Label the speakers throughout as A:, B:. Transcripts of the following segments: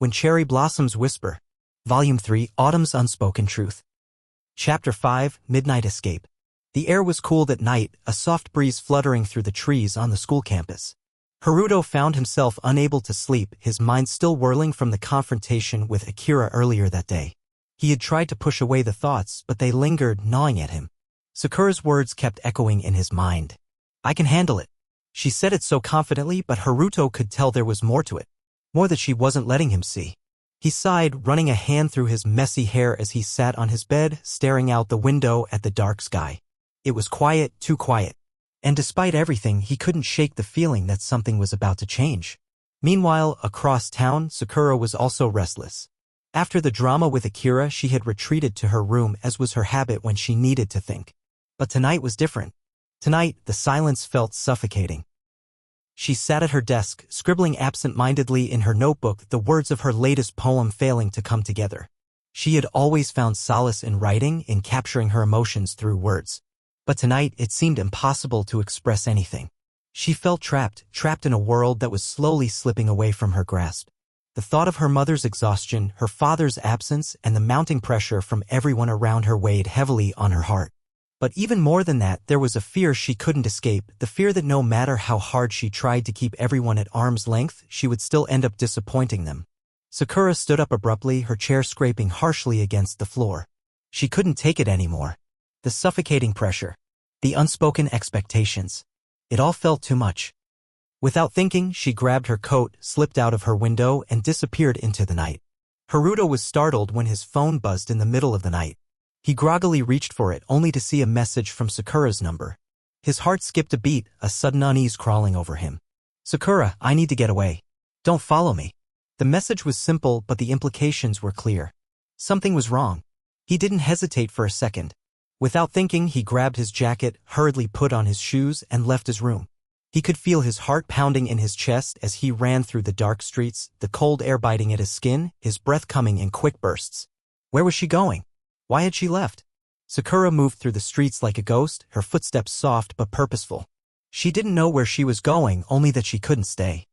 A: When Cherry Blossoms Whisper. Volume 3, Autumn's Unspoken Truth. Chapter 5, Midnight Escape. The air was cool that night, a soft breeze fluttering through the trees on the school campus. Haruto found himself unable to sleep, his mind still whirling from the confrontation with Akira earlier that day. He had tried to push away the thoughts, but they lingered, gnawing at him. Sakura's words kept echoing in his mind. "I can handle it." She said it so confidently, but Haruto could tell there was more to it. More that she wasn't letting him see. He sighed, running a hand through his messy hair as he sat on his bed, staring out the window at the dark sky. It was quiet, too quiet. And despite everything, he couldn't shake the feeling that something was about to change. Meanwhile, across town, Sakura was also restless. After the drama with Akira, she had retreated to her room, as was her habit when she needed to think. But tonight was different. Tonight, the silence felt suffocating. She sat at her desk, scribbling absent-mindedly in her notebook, the words of her latest poem failing to come together. She had always found solace in writing, in capturing her emotions through words. But tonight, it seemed impossible to express anything. She felt trapped in a world that was slowly slipping away from her grasp. The thought of her mother's exhaustion, her father's absence, and the mounting pressure from everyone around her weighed heavily on her heart. But even more than that, there was a fear she couldn't escape, the fear that no matter how hard she tried to keep everyone at arm's length, she would still end up disappointing them. Sakura stood up abruptly, her chair scraping harshly against the floor. She couldn't take it anymore. The suffocating pressure. The unspoken expectations. It all felt too much. Without thinking, she grabbed her coat, slipped out of her window, and disappeared into the night. Haruto was startled when his phone buzzed in the middle of the night. He groggily reached for it, only to see a message from Sakura's number. His heart skipped a beat, a sudden unease crawling over him. "Sakura, I need to get away. Don't follow me." The message was simple, but the implications were clear. Something was wrong. He didn't hesitate for a second. Without thinking, he grabbed his jacket, hurriedly put on his shoes, and left his room. He could feel his heart pounding in his chest as he ran through the dark streets, the cold air biting at his skin, his breath coming in quick bursts. Where was she going? Why had she left? Sakura moved through the streets like a ghost, her footsteps soft but purposeful. She didn't know where she was going, only that she couldn't stay.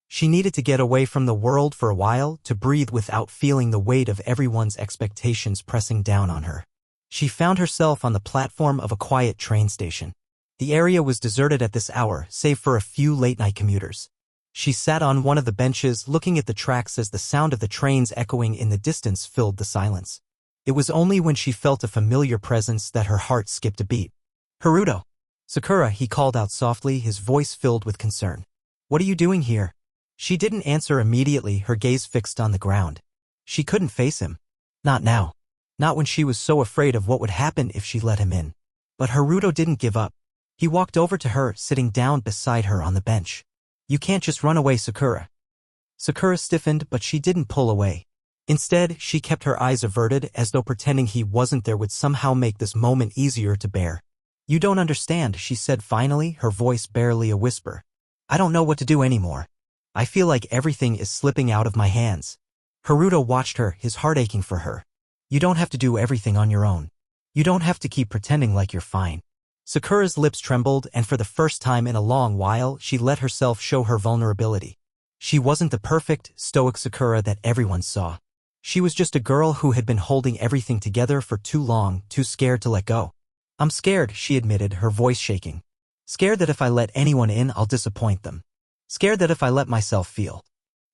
A: She needed to get away from the world for a while, to breathe without feeling the weight of everyone's expectations pressing down on her. She found herself on the platform of a quiet train station. The area was deserted at this hour, save for a few late-night commuters. She sat on one of the benches, looking at the tracks as the sound of the trains echoing in the distance filled the silence. It was only when she felt a familiar presence that her heart skipped a beat. "Haruto!" "Sakura," he called out softly, his voice filled with concern. "What are you doing here?" She didn't answer immediately, her gaze fixed on the ground. She couldn't face him. Not now. Not when she was so afraid of what would happen if she let him in. But Haruto didn't give up. He walked over to her, sitting down beside her on the bench. "You can't just run away, Sakura." Sakura stiffened, but she didn't pull away. Instead, she kept her eyes averted, as though pretending he wasn't there would somehow make this moment easier to bear. "You don't understand," she said finally, her voice barely a whisper. "I don't know what to do anymore. I feel like everything is slipping out of my hands." Haruto watched her, his heart aching for her. "You don't have to do everything on your own. You don't have to keep pretending like you're fine." Sakura's lips trembled, and for the first time in a long while, she let herself show her vulnerability. She wasn't the perfect, stoic Sakura that everyone saw. She was just a girl who had been holding everything together for too long, too scared to let go. "I'm scared," she admitted, her voice shaking. "Scared that if I let anyone in, I'll disappoint them. Scared that if I let myself feel,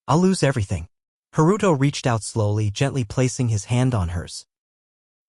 A: I'll lose everything." Haruto reached out slowly, gently placing his hand on hers.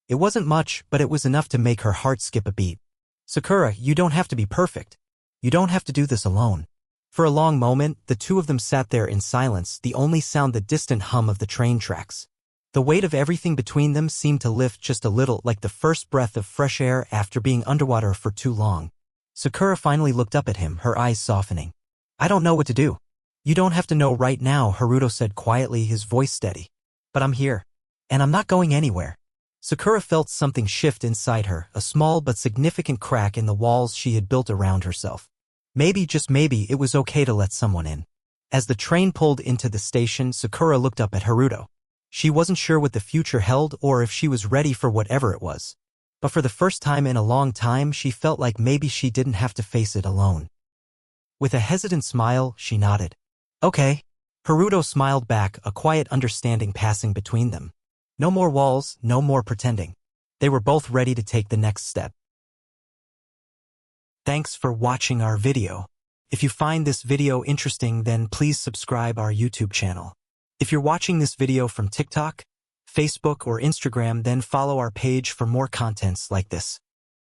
A: It wasn't much, but it was enough to make her heart skip a beat. "Sakura, you don't have to be perfect. You don't have to do this alone." For a long moment, the two of them sat there in silence, the only sound the distant hum of the train tracks. The weight of everything between them seemed to lift just a little, like the first breath of fresh air after being underwater for too long. Sakura finally looked up at him, her eyes softening. "I don't know what to do." "You don't have to know right now," Haruto said quietly, his voice steady. "But I'm here. And I'm not going anywhere." Sakura felt something shift inside her, a small but significant crack in the walls she had built around herself. Maybe, just maybe, it was okay to let someone in. As the train pulled into the station, Sakura looked up at Haruto. She wasn't sure what the future held or if she was ready for whatever it was. But for the first time in a long time, she felt like maybe she didn't have to face it alone. With a hesitant smile, she nodded. "Okay." Haruto smiled back, a quiet understanding passing between them. No more walls, no more pretending. They were both ready to take the next step. Thanks for watching our video. If you find this video interesting, then please subscribe our YouTube channel. If you're watching this video from TikTok, Facebook, or Instagram, then follow our page for more contents like this.